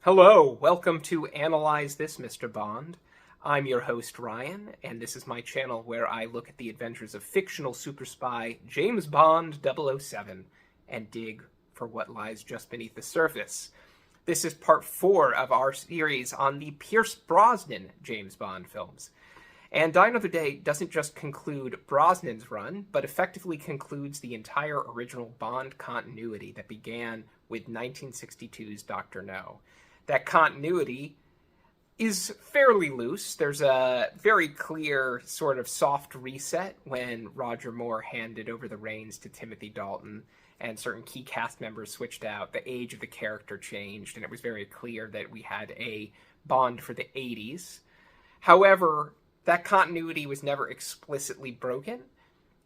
Hello, welcome to Analyze This, Mr. Bond. I'm your host, Ryan, and this is my channel where I look at the adventures of fictional super spy James Bond 007 and dig for what lies just beneath the surface. This is part 4 of our series on the Pierce Brosnan James Bond films. And Die Another Day doesn't just conclude Brosnan's run, but effectively concludes the entire original Bond continuity that began with 1962's Dr. No. That continuity is fairly loose. There's a very clear sort of soft reset when Roger Moore handed over the reins to Timothy Dalton and certain key cast members switched out. The age of the character changed, and it was very clear that we had a Bond for the 80s. However, that continuity was never explicitly broken,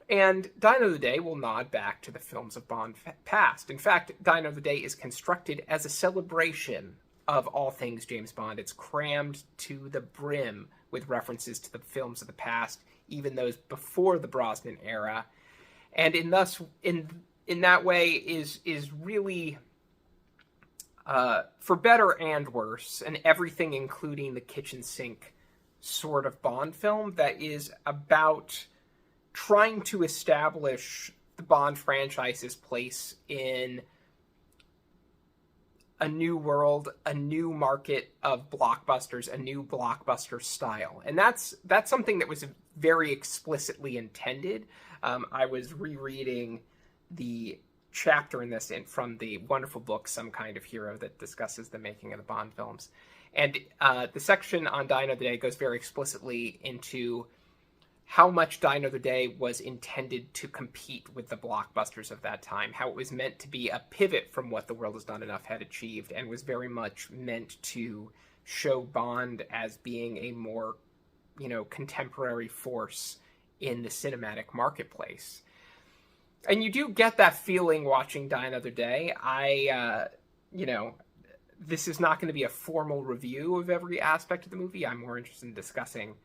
and Die Another Day will nod back to the films of Bond past. In fact, Die Another Day is constructed as a celebration of all things James Bond. It's crammed to the brim with references to the films of the past, even those before the Brosnan era, and in that way is really, for better and worse, an everything including the kitchen sink sort of Bond film that is about trying to establish the Bond franchise's place in a new world, a new market of blockbusters, a new blockbuster style. And that's something that was very explicitly intended. I was rereading the chapter in this from the wonderful book, Some Kind of Hero, that discusses the making of the Bond films. And the section on Die Another Day goes very explicitly into how much Die Another Day was intended to compete with the blockbusters of that time, how it was meant to be a pivot from what The World Is Not Enough had achieved, and was very much meant to show Bond as being a more, contemporary force in the cinematic marketplace. And you do get that feeling watching Die Another Day. This is not going to be a formal review of every aspect of the movie. I'm more interested in discussing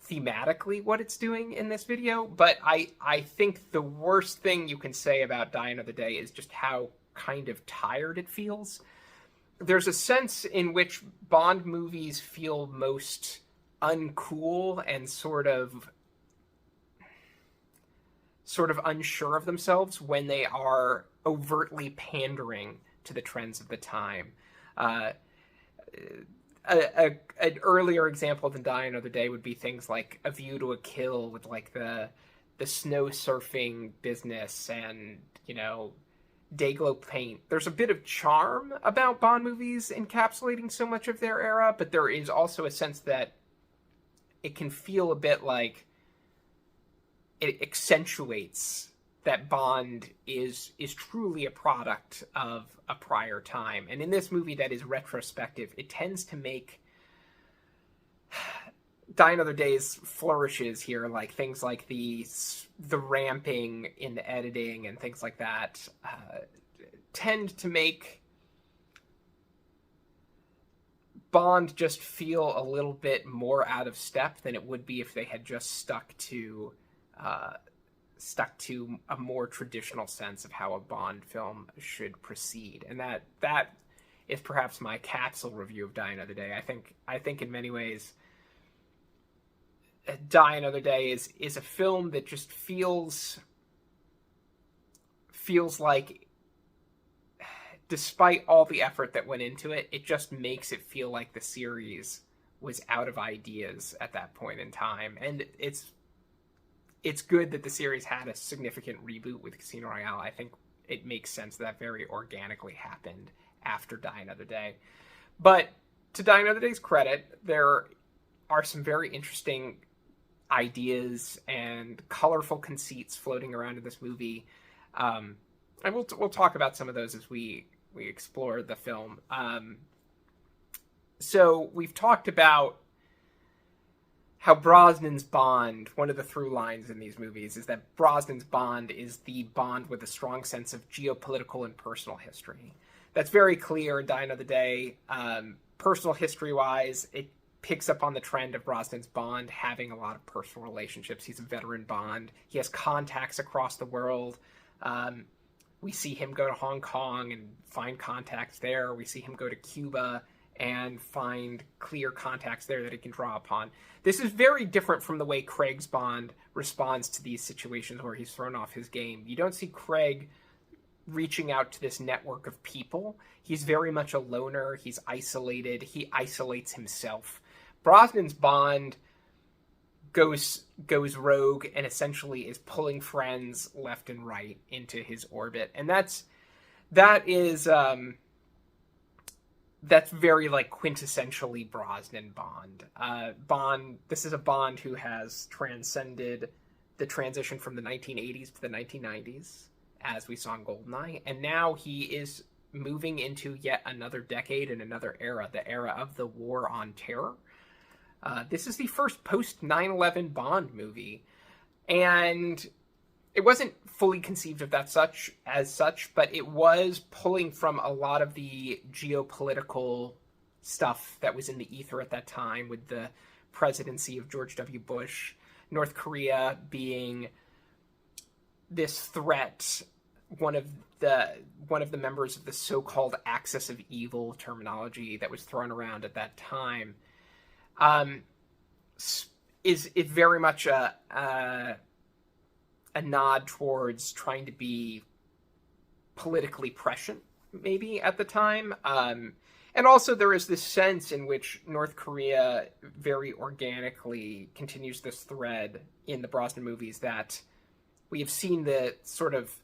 thematically what it's doing in this video, but I think the worst thing you can say about Die Another Day is just how kind of tired it feels. There's a sense in which Bond movies feel most uncool and sort of unsure of themselves when they are overtly pandering to the trends of the time. An earlier example than Die Another Day would be things like A View to a Kill, with like the snow surfing business and, Dayglow paint. There's a bit of charm about Bond movies encapsulating so much of their era, but there is also a sense that it can feel a bit like it accentuates that Bond is truly a product of a prior time. And in this movie that is retrospective, it tends to make Die Another Day's flourishes here, like things like the ramping in the editing and things like that, tend to make Bond just feel a little bit more out of step than it would be if they had just stuck to a more traditional sense of how a Bond film should proceed. And that is perhaps my capsule review of Die Another Day. I think in many ways Die Another Day is a film that just feels like, despite all the effort that went into it, it just makes it feel like the series was out of ideas at that point in time. And it's good that the series had a significant reboot with Casino Royale. I think it makes sense that very organically happened after Die Another Day. But to Die Another Day's credit, there are some very interesting ideas and colorful conceits floating around in this movie. And we'll talk about some of those as we explore the film. So we've talked about how Brosnan's Bond, one of the through lines in these movies, is that Brosnan's Bond is the Bond with a strong sense of geopolitical and personal history. That's very clear in Die Another Day. Personal history-wise, it picks up on the trend of Brosnan's Bond having a lot of personal relationships. He's a veteran Bond. He has contacts across the world. We see him go to Hong Kong and find contacts there. We see him go to Cuba and find clear contacts there that he can draw upon. This is very different from the way Craig's Bond responds to these situations where he's thrown off his game. You don't see Craig reaching out to this network of people. He's very much a loner. He's isolated. He isolates himself. Brosnan's Bond goes rogue and essentially is pulling friends left and right into his orbit, and that's very like quintessentially Brosnan Bond. This is a Bond who has transcended the transition from the 1980s to the 1990s, as we saw in GoldenEye, and now he is moving into yet another decade and another era, the era of the War on Terror. This is the first post 9/11 Bond movie, and it wasn't fully conceived of that as such, but it was pulling from a lot of the geopolitical stuff that was in the ether at that time, with the presidency of George W. Bush, North Korea being this threat, one of the members of the so-called axis of evil terminology that was thrown around at that time. Is very much a nod towards trying to be politically prescient, maybe, at the time. And also there is this sense in which North Korea very organically continues this thread in the Brosnan movies that we have seen the sort of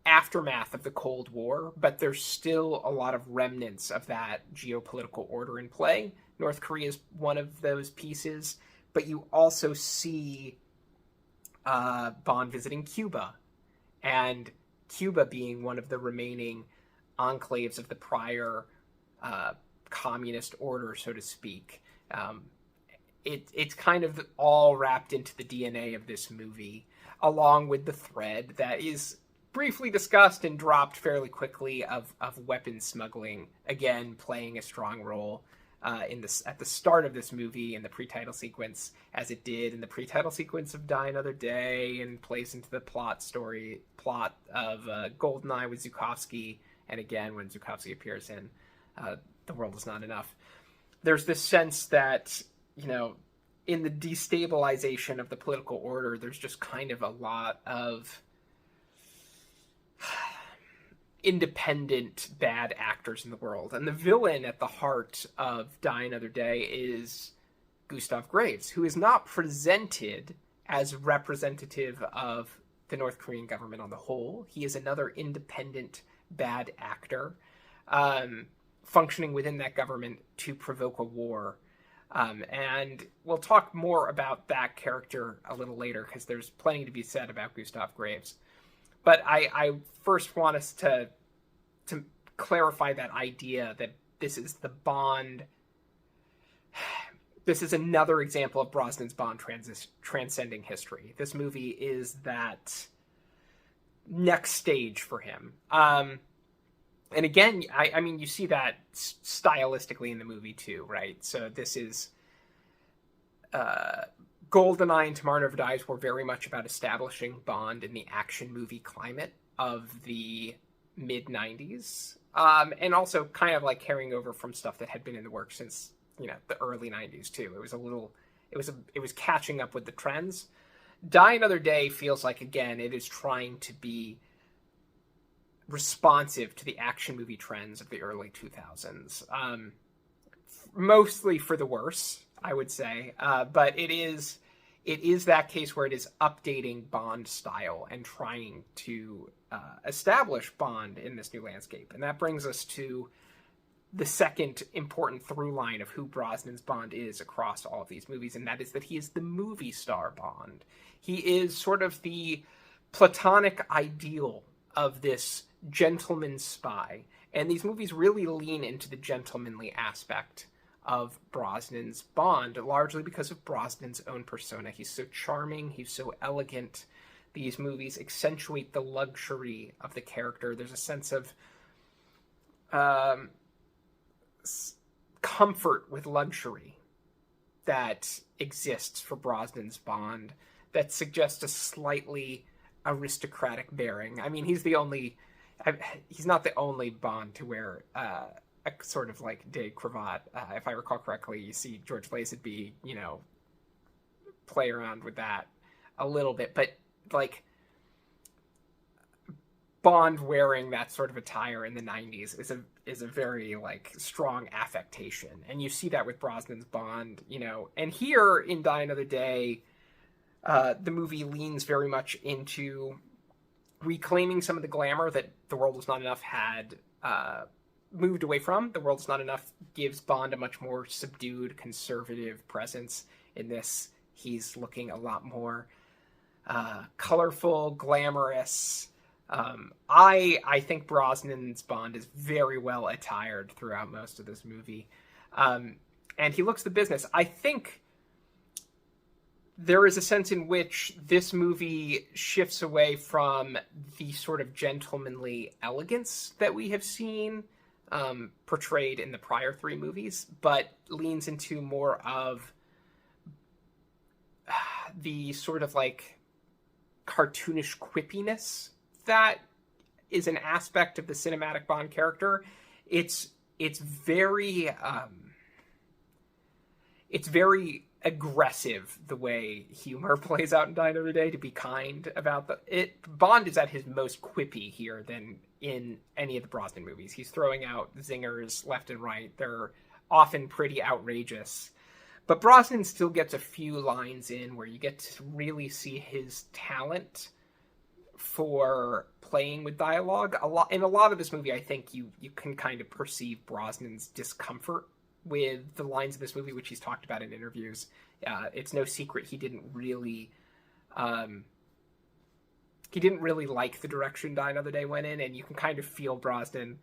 aftermath of the Cold War, but there's still a lot of remnants of that geopolitical order in play. North Korea is one of those pieces, but you also see Bond visiting Cuba, and Cuba being one of the remaining enclaves of the prior communist order, so to speak. It's kind of all wrapped into the DNA of this movie, along with the thread that is briefly discussed and dropped fairly quickly of weapons smuggling, again playing a strong role at the start of this movie in the pre-title sequence, as it did in the pre-title sequence of Die Another Day, and plays into the plot of GoldenEye with Zukovsky, and again when Zukovsky appears in The World Is Not Enough. There's this sense that, in the destabilization of the political order, there's just kind of a lot of independent bad actors in the world. And the villain at the heart of Die Another Day is Gustav Graves, who is not presented as representative of the North Korean government on the whole. He is another independent bad actor, functioning within that government to provoke a war. And we'll talk more about that character a little later, because there's plenty to be said about Gustav Graves. But I first want us to clarify that idea that this is the Bond. This is another example of Brosnan's Bond transcending history. This movie is that next stage for him. And again, I mean, you see that stylistically in the movie too, right? So this is GoldenEye and Tomorrow Never Dies were very much about establishing Bond in the action movie climate of the mid-90s, and also kind of like carrying over from stuff that had been in the works since the early 90s too. It was catching up with the trends. Die Another Day feels like, again, it is trying to be responsive to the action movie trends of the early 2000s, mostly for the worse, I would say, but it is that case where it is updating Bond style and trying to establish Bond in this new landscape. And that brings us to the second important through line of who Brosnan's Bond is across all of these movies, and that is that he is the movie star Bond. He is sort of the platonic ideal of this gentleman spy, and these movies really lean into the gentlemanly aspect of Brosnan's Bond, largely because of Brosnan's own persona. He's so charming, he's so elegant. These movies accentuate the luxury of the character. There's a sense of comfort with luxury that exists for Brosnan's Bond that suggests a slightly aristocratic bearing. I mean, he's not the only Bond to wear a a sort of like de cravat. If I recall correctly, you see George Lazenby, play around with that a little bit, but like Bond wearing that sort of attire in the 90s is a very like strong affectation, and you see that with Brosnan's Bond, and here in Die Another Day, the movie leans very much into reclaiming some of the glamour that The World Was Not Enough had moved away from. The World Is Not Enough gives Bond a much more subdued, conservative presence. In this, he's looking a lot more colorful, glamorous. I think Brosnan's Bond is very well attired throughout most of this movie. And he looks the business. I think there is a sense in which this movie shifts away from the sort of gentlemanly elegance that we have seen portrayed in the prior three movies, but leans into more of the sort of like cartoonish quippiness that is an aspect of the cinematic Bond character. It's very aggressive the way humor plays out in Die Another Day, to be kind about Bond is at his most quippy here than in any of the Brosnan movies. He's throwing out zingers left and right. They're often pretty outrageous. But Brosnan still gets a few lines in where you get to really see his talent for playing with dialogue. In a lot of this movie, I think you can kind of perceive Brosnan's discomfort with the lines of this movie, which he's talked about in interviews. It's no secret he didn't really like the direction Die Another Day went in, and you can kind of feel Brosnan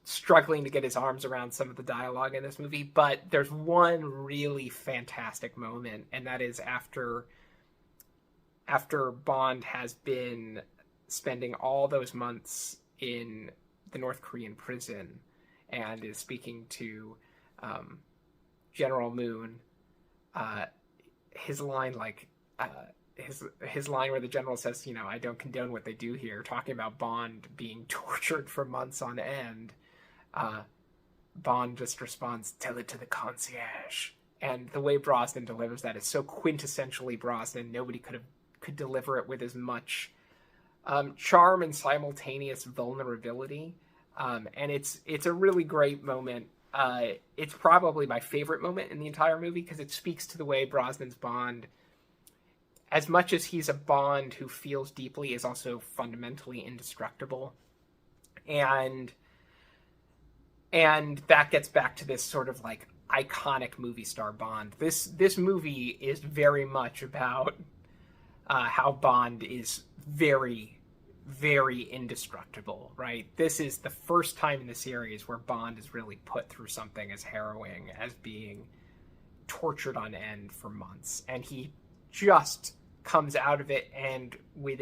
struggling to get his arms around some of the dialogue in this movie. But there's one really fantastic moment, and that is after Bond has been spending all those months in the North Korean prison and is speaking to General Moon. His line, his line where the general says, I don't condone what they do here, talking about Bond being tortured for months on end. Bond just responds, "Tell it to the concierge." And the way Brosnan delivers that is so quintessentially Brosnan. Nobody could deliver it with as much charm and simultaneous vulnerability. And it's a really great moment. It's probably my favorite moment in the entire movie because it speaks to the way Brosnan's Bond, as much as he's a Bond who feels deeply, is also fundamentally indestructible. And that gets back to this sort of like iconic movie star Bond. This movie is very much about how Bond is very, very indestructible, right? This is the first time in the series where Bond is really put through something as harrowing as being tortured on end for months. And he just comes out of it, and we're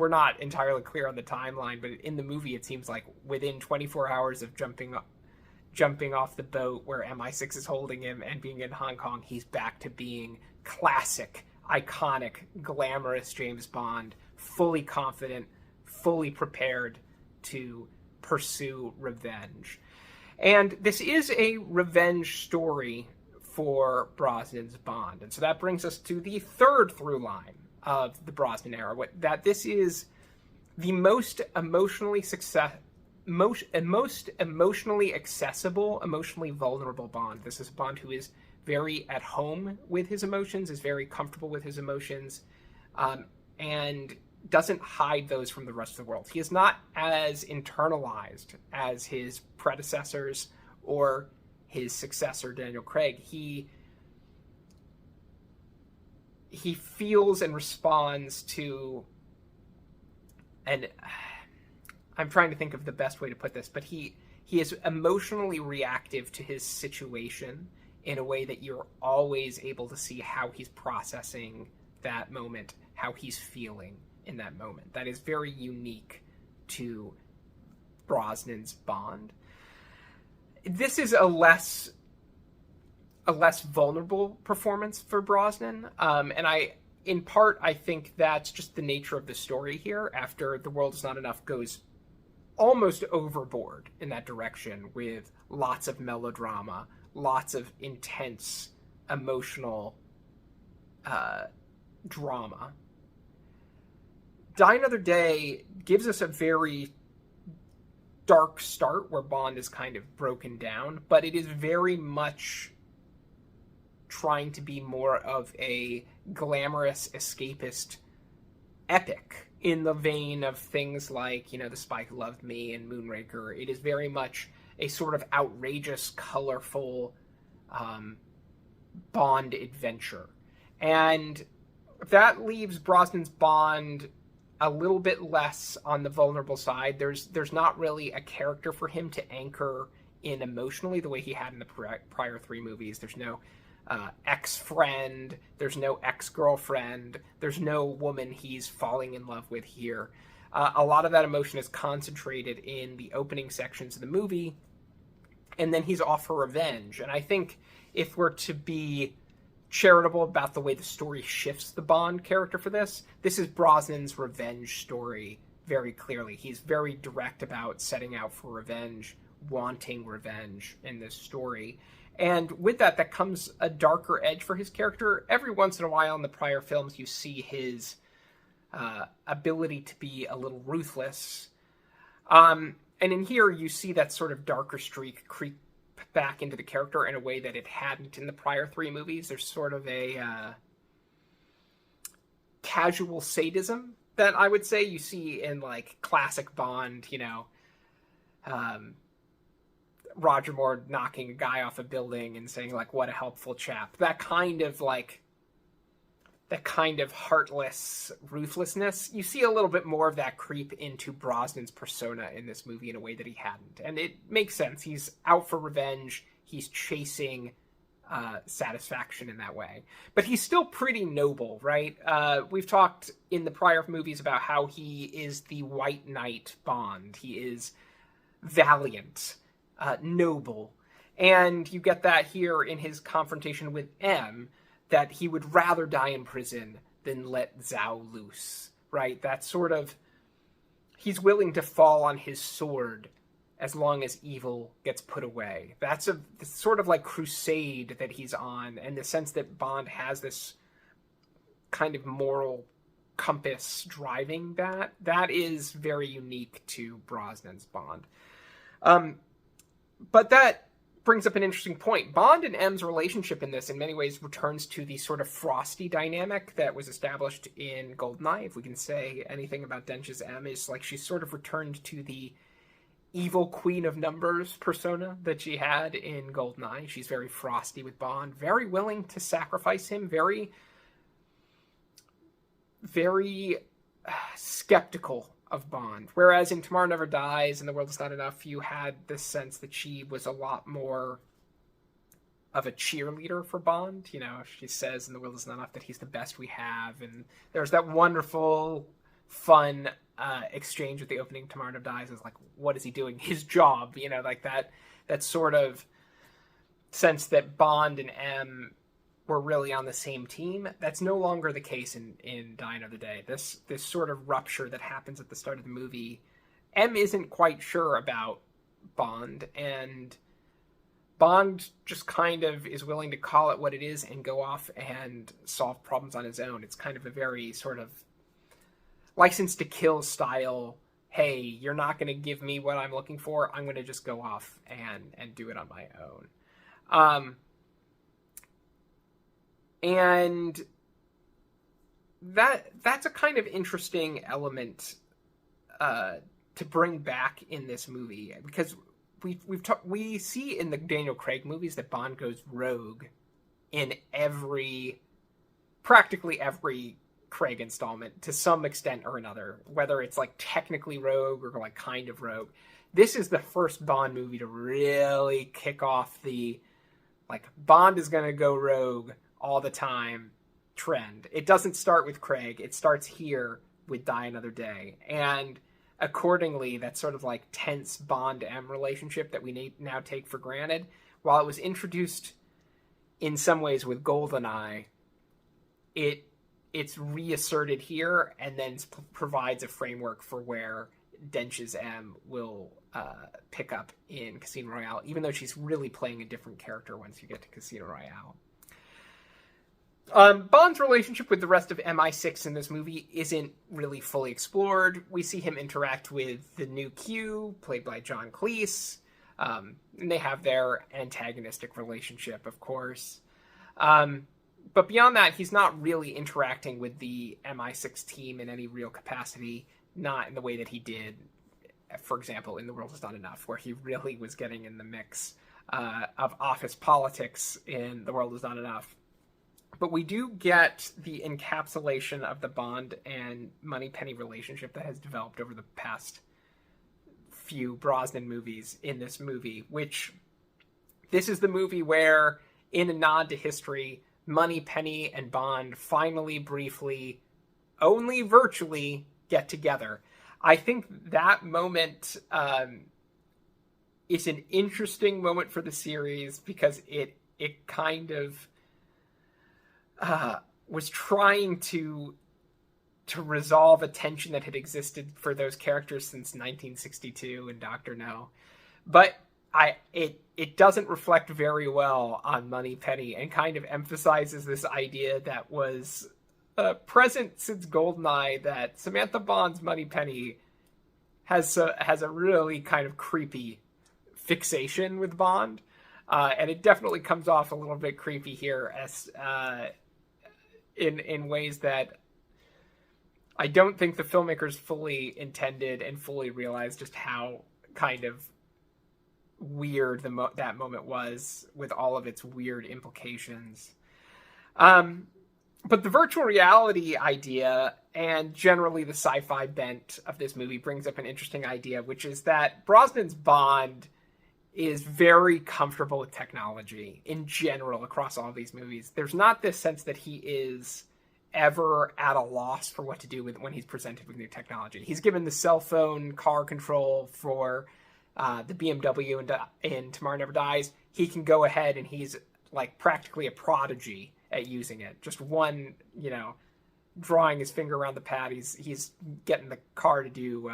not entirely clear on the timeline, but in the movie it seems like within 24 hours of jumping off the boat where MI6 is holding him and being in Hong Kong, he's back to being classic, iconic, glamorous James Bond, fully confident, fully prepared to pursue revenge. And this is a revenge story for Brosnan's Bond. And so that brings us to the third through line of the Brosnan era, that this is the most emotionally accessible, emotionally vulnerable Bond. This is a Bond who is very at home with his emotions, is very comfortable with his emotions, and doesn't hide those from the rest of the world. He is not as internalized as his predecessors or his successor, Daniel Craig. He feels and responds to, and I'm trying to think of the best way to put this, but he is emotionally reactive to his situation in a way that you're always able to see how he's processing that moment, how he's feeling in that moment. That is very unique to Brosnan's Bond. This is a less vulnerable performance for Brosnan, and I think that's just the nature of the story here. After The World Is Not Enough goes almost overboard in that direction with lots of melodrama, lots of intense emotional drama. Die Another Day gives us a very dark start where Bond is kind of broken down, but it is very much trying to be more of a glamorous escapist epic in the vein of things like, The Spy Who Loved Me and Moonraker. It is very much a sort of outrageous, colorful Bond adventure. And that leaves Brosnan's Bond a little bit less on the vulnerable side. There's not really a character for him to anchor in emotionally the way he had in the prior three movies. There's no ex-friend, there's no ex-girlfriend, there's no woman he's falling in love with here. A lot of that emotion is concentrated in the opening sections of the movie, and then he's off for revenge. And I think if we're to be charitable about the way the story shifts the Bond character for this is Brosnan's revenge story very clearly. He's very direct about setting out for revenge, wanting revenge in this story. And with that comes a darker edge for his character. Every once in a while in the prior films, you see his ability to be a little ruthless. And in here, you see that sort of darker streak creep back into the character in a way that it hadn't in the prior three movies. There's sort of a casual sadism that I would say you see in like classic Bond, Roger Moore knocking a guy off a building and saying like, what a helpful chap. That kind of heartless ruthlessness. You see a little bit more of that creep into Brosnan's persona in this movie in a way that he hadn't. And it makes sense. He's out for revenge. He's chasing satisfaction in that way. But he's still pretty noble, right? We've talked in the prior movies about how he is the White Knight Bond. He is valiant, noble. And you get that here in his confrontation with M, that he would rather die in prison than let Zhao loose, right? That sort of, he's willing to fall on his sword as long as evil gets put away. That's a sort of like crusade that he's on, and the sense that Bond has this kind of moral compass driving that is very unique to Brosnan's Bond. But that brings up an interesting point. Bond and M's relationship in this, in many ways, returns to the sort of frosty dynamic that was established in GoldenEye. If we can say anything about Dench's M, is like she's sort of returned to the evil queen of numbers persona that she had in GoldenEye. She's very frosty with Bond, very willing to sacrifice him, very, very skeptical of Bond. Whereas in Tomorrow Never Dies and The World Is Not Enough, you had this sense that she was a lot more of a cheerleader for Bond. She says in The World Is Not Enough that he's the best we have. And there's that wonderful, fun exchange with the opening of Tomorrow Never Dies. It's like, what is he doing? His job, like that sort of sense that Bond and M were really on the same team. That's no longer the case in Die Another Day. This sort of rupture that happens at the start of the movie, M isn't quite sure about Bond, and Bond just kind of is willing to call it what it is and go off and solve problems on his own. It's kind of a very sort of License to Kill style, hey, you're not going to give me what I'm looking for, I'm going to just go off and do it on my own. And that's a kind of interesting element to bring back in this movie, because we see in the Daniel Craig movies that Bond goes rogue in practically every Craig installment to some extent or another, whether it's like technically rogue or like kind of rogue. This is the first Bond movie to really kick off the like Bond is going to go rogue all the time trend. It doesn't start with Craig. It starts here with Die Another Day. And accordingly, that sort of like tense Bond-M relationship that we now take for granted, while it was introduced in some ways with GoldenEye, it's reasserted here and then provides a framework for where Dench's M will pick up in Casino Royale, even though she's really playing a different character once you get to Casino Royale. Bond's relationship with the rest of MI6 in this movie isn't really fully explored. We see him interact with the new Q, played by John Cleese, and they have their antagonistic relationship, of course. But beyond that, he's not really interacting with the MI6 team in any real capacity, not in the way that he did, for example, in The World Is Not Enough, where he really was getting in the mix of office politics in The World Is Not Enough. But we do get the encapsulation of the Bond and Moneypenny relationship that has developed over the past few Brosnan movies in this movie, which this is the movie where, in a nod to history, Moneypenny and Bond finally, briefly, only virtually get together. I think that moment is an interesting moment for the series because it kind of was trying to resolve a tension that had existed for those characters since 1962 and Dr. No. But it doesn't reflect very well on Moneypenny and kind of emphasizes this idea that was present since GoldenEye, that Samantha Bond's Moneypenny has a really kind of creepy fixation with Bond. And it definitely comes off a little bit creepy here as in ways that I don't think the filmmakers fully intended and fully realized just how kind of weird that moment was, with all of its weird implications. But the virtual reality idea and generally the sci-fi bent of this movie brings up an interesting idea, which is that Brosnan's Bond is very comfortable with technology in general across all these movies. There's not this sense that he is ever at a loss for what to do with when he's presented with new technology. He's given the cell phone car control for the BMW in Tomorrow Never Dies. He can go ahead and he's like practically a prodigy at using it. Just one, drawing his finger around the pad, he's getting the car to do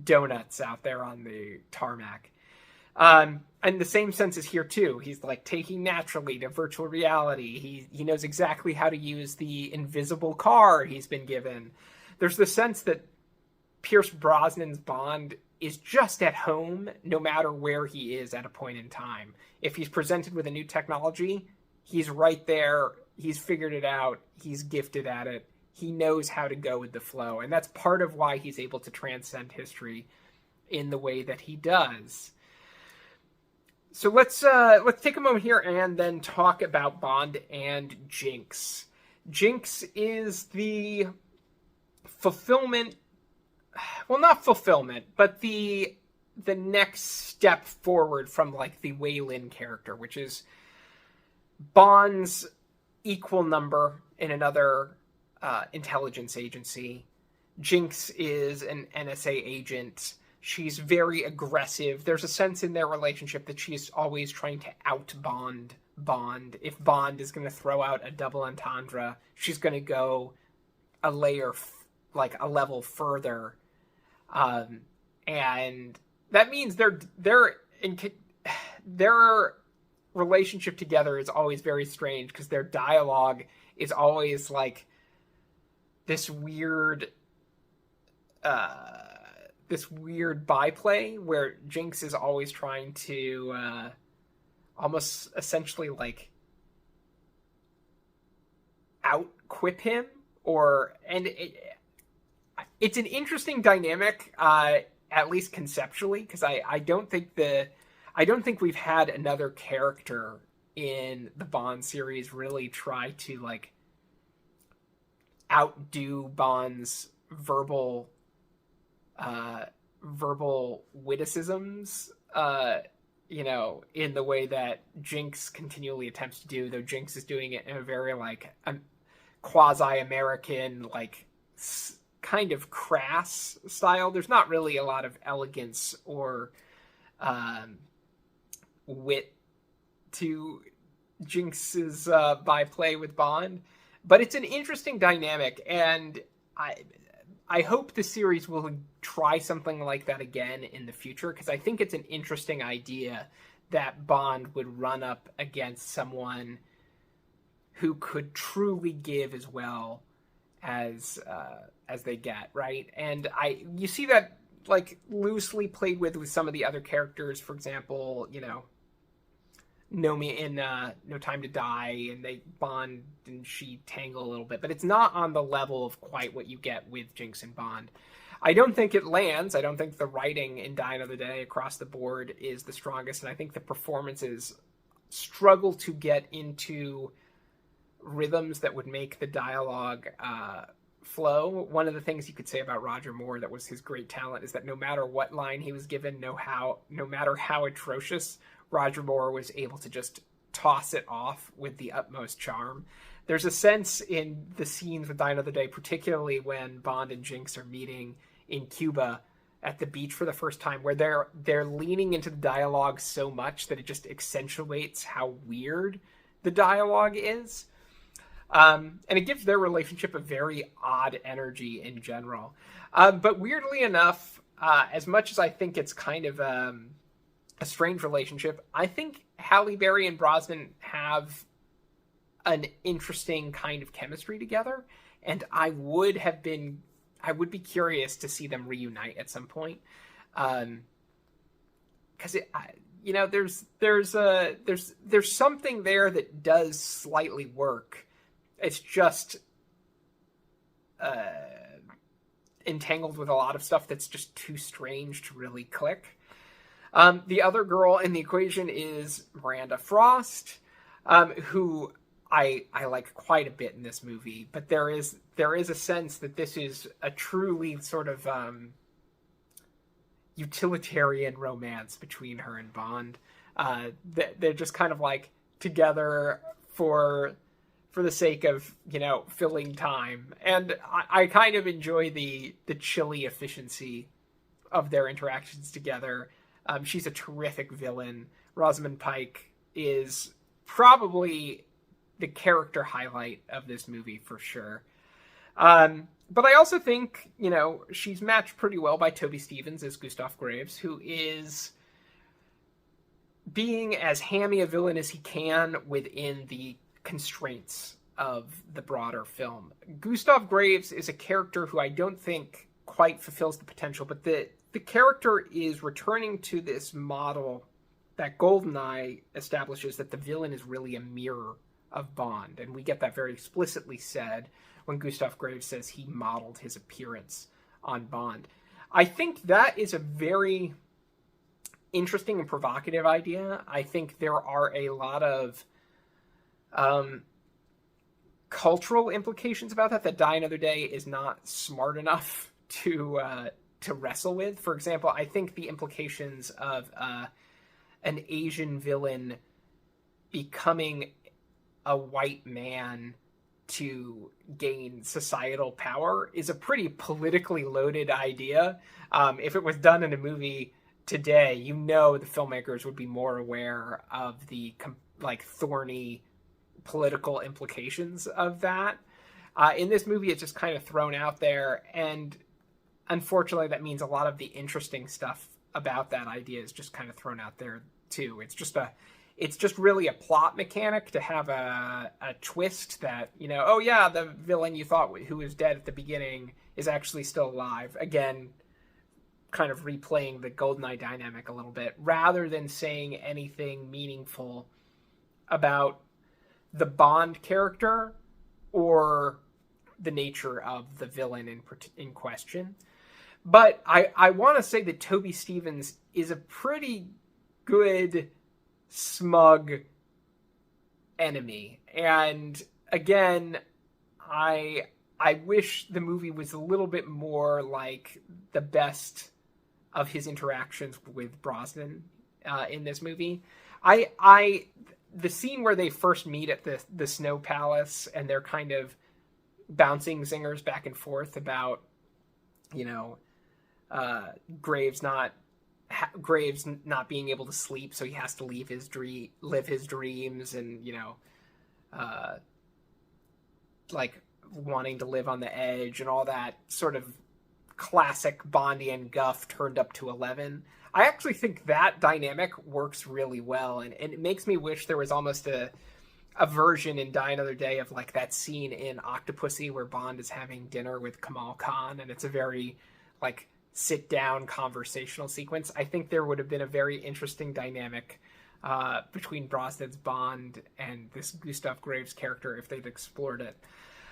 donuts out there on the tarmac. And the same sense is here too. He's like taking naturally to virtual reality. He knows exactly how to use the invisible car he's been given. There's the sense that Pierce Brosnan's Bond is just at home no matter where he is at a point in time. If he's presented with a new technology, he's right there. He's figured it out. He's gifted at it. He knows how to go with the flow. And that's part of why he's able to transcend history in the way that he does. So let's take a moment here and then talk about Bond and Jinx. Jinx is the fulfillment, well, not fulfillment, but the next step forward from like the Wei Lin character, which is Bond's equal number in another intelligence agency. Jinx is an NSA agent. She's very aggressive. There's a sense in their relationship that she's always trying to out-Bond Bond. If Bond is going to throw out a double entendre, she's going to go a layer, like a level further. And that means their relationship together is always very strange because their dialogue is always like this weird byplay where Jinx is always trying to almost essentially like out-quip him, and it's an interesting dynamic, at least conceptually, because I don't think we've had another character in the Bond series really try to like outdo Bond's verbal witticisms, in the way that Jinx continually attempts to do, though Jinx is doing it in a very like quasi-American, like kind of crass style. There's not really a lot of elegance or wit to Jinx's byplay with Bond, but it's an interesting dynamic, and I hope the series will try something like that again in the future, because I think it's an interesting idea that Bond would run up against someone who could truly give as well as they get, right? And you see that like loosely played with some of the other characters. For example, Nomi in No Time to Die, and they Bond and she tangle a little bit, but it's not on the level of quite what you get with Jinx and Bond. I don't think it lands. I don't think the writing in Die Another Day across the board is the strongest, and I think the performances struggle to get into rhythms that would make the dialogue flow. One of the things you could say about Roger Moore that was his great talent is that no matter what line he was given, no matter how atrocious, Roger Moore was able to just toss it off with the utmost charm. There's a sense in the scenes with Die Another Day, particularly when Bond and Jinx are meeting in Cuba at the beach for the first time, where they're leaning into the dialogue so much that it just accentuates how weird the dialogue is. And it gives their relationship a very odd energy in general. But weirdly enough, as much as I think it's kind of a strange relationship, I think Halle Berry and Brosnan have an interesting kind of chemistry together, and I would be curious to see them reunite at some point, because there's something there that does slightly work. It's just entangled with a lot of stuff that's just too strange to really click. The other girl in the equation is Miranda Frost, who I like quite a bit in this movie, but there is a sense that this is a truly sort of utilitarian romance between her and Bond. They're just kind of like together for the sake of, filling time. And I kind of enjoy the chilly efficiency of their interactions together. She's a terrific villain. Rosamund Pike is probably the character highlight of this movie for sure. But I also think, she's matched pretty well by Toby Stephens as Gustav Graves, who is being as hammy a villain as he can within the constraints of the broader film. Gustav Graves is a character who I don't think quite fulfills the potential, but the character is returning to this model that GoldenEye establishes, that the villain is really a mirror of Bond, and we get that very explicitly said when Gustav Graves says he modeled his appearance on Bond. I think that is a very interesting and provocative idea. I think there are a lot of cultural implications about that Die Another Day is not smart enough to wrestle with. For example, I think the implications of an Asian villain becoming a white man to gain societal power is a pretty politically loaded idea. If it was done in a movie today, the filmmakers would be more aware of the thorny political implications of that. In this movie, it's just kind of thrown out there, and unfortunately, that means a lot of the interesting stuff about that idea is just kind of thrown out there too. It's just really a plot mechanic to have a twist that, the villain you thought who was dead at the beginning is actually still alive. Again, kind of replaying the GoldenEye dynamic a little bit, rather than saying anything meaningful about the Bond character or the nature of the villain in question. But I want to say that Toby Stephens is a pretty good, smug enemy. And again, I wish the movie was a little bit more like the best of his interactions with Brosnan in this movie. The scene where they first meet at the Snow Palace and they're kind of bouncing zingers back and forth about, Graves not being able to sleep, so he has to live his dreams, and wanting to live on the edge and all that sort of classic Bondian guff turned up to 11. I actually think that dynamic works really well, and it makes me wish there was almost a version in Die Another Day of like that scene in Octopussy where Bond is having dinner with Kamal Khan, and it's a very like sit down conversational sequence. I think there would have been a very interesting dynamic between Brosnan's Bond and this Gustav Graves character if they'd explored it.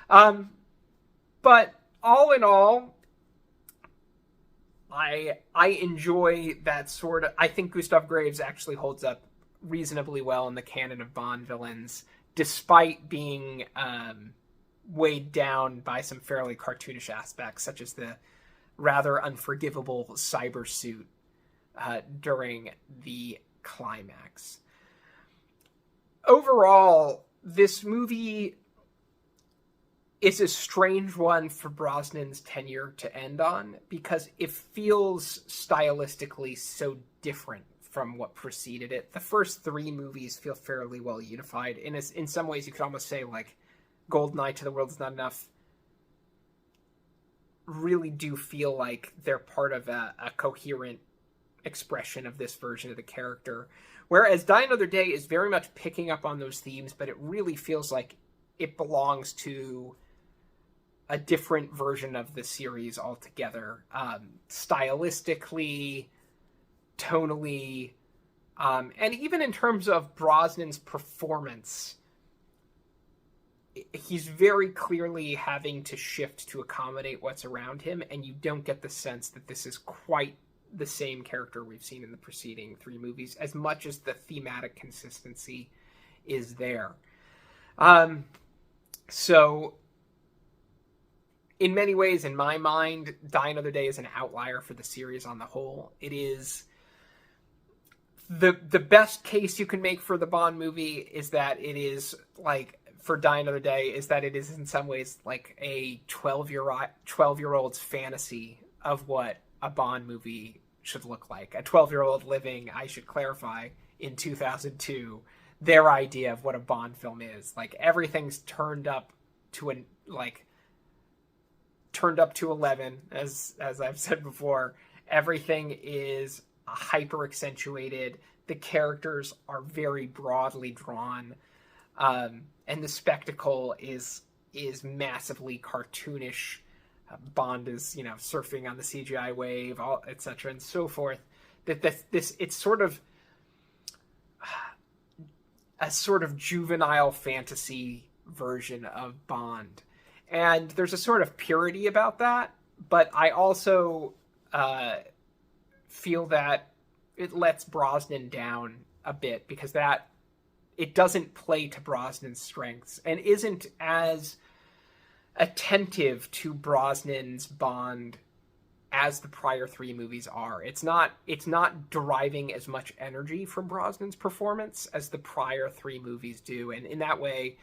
But all in all, I enjoy that sort of... I think Gustav Graves actually holds up reasonably well in the canon of Bond villains, despite being weighed down by some fairly cartoonish aspects, such as the rather unforgivable cyber suit during the climax. Overall, this movie is a strange one for Brosnan's tenure to end on, because it feels stylistically so different from what preceded it. The first three movies feel fairly well unified. In some ways, you could almost say, like, GoldenEye, To the World Is Not Enough really do feel like they're part of a coherent expression of this version of the character. Whereas Die Another Day is very much picking up on those themes, but it really feels like it belongs to a different version of the series altogether. Stylistically, tonally, and even in terms of Brosnan's performance, he's very clearly having to shift to accommodate what's around him, and you don't get the sense that this is quite the same character we've seen in the preceding three movies, as much as the thematic consistency is there. So, in many ways, in my mind, Die Another Day is an outlier for the series on the whole. It is... The best case you can make for the Bond movie is that it is, like, for Die Another Day, is that it is in some ways like a 12-year-old's fantasy of what a Bond movie should look like. A 12-year-old living, I should clarify, in 2002, their idea of what a Bond film is. Like, everything's turned up to 11, as I've said before. Everything is hyper accentuated. The characters are very broadly drawn, and the spectacle is massively cartoonish. Bond is, surfing on the CGI wave, etc. and so forth. It's sort of a sort of juvenile fantasy version of Bond. And there's a sort of purity about that, but I also feel that it lets Brosnan down a bit, because that it doesn't play to Brosnan's strengths and isn't as attentive to Brosnan's Bond as the prior three movies are. It's not deriving as much energy from Brosnan's performance as the prior three movies do, and in that way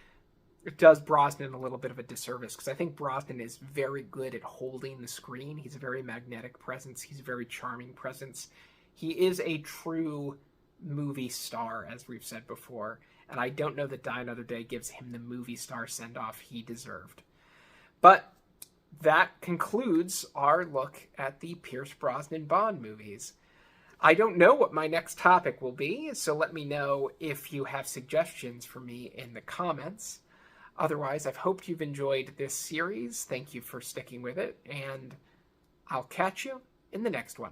it does Brosnan a little bit of a disservice, because I think Brosnan is very good at holding the screen. He's a very magnetic presence. He's a very charming presence. He is a true movie star, as we've said before, and I don't know that Die Another Day gives him the movie star send-off he deserved. But that concludes our look at the Pierce Brosnan Bond movies. I don't know what my next topic will be, so let me know if you have suggestions for me in the comments. Otherwise, I've hoped you've enjoyed this series. Thank you for sticking with it, and I'll catch you in the next one.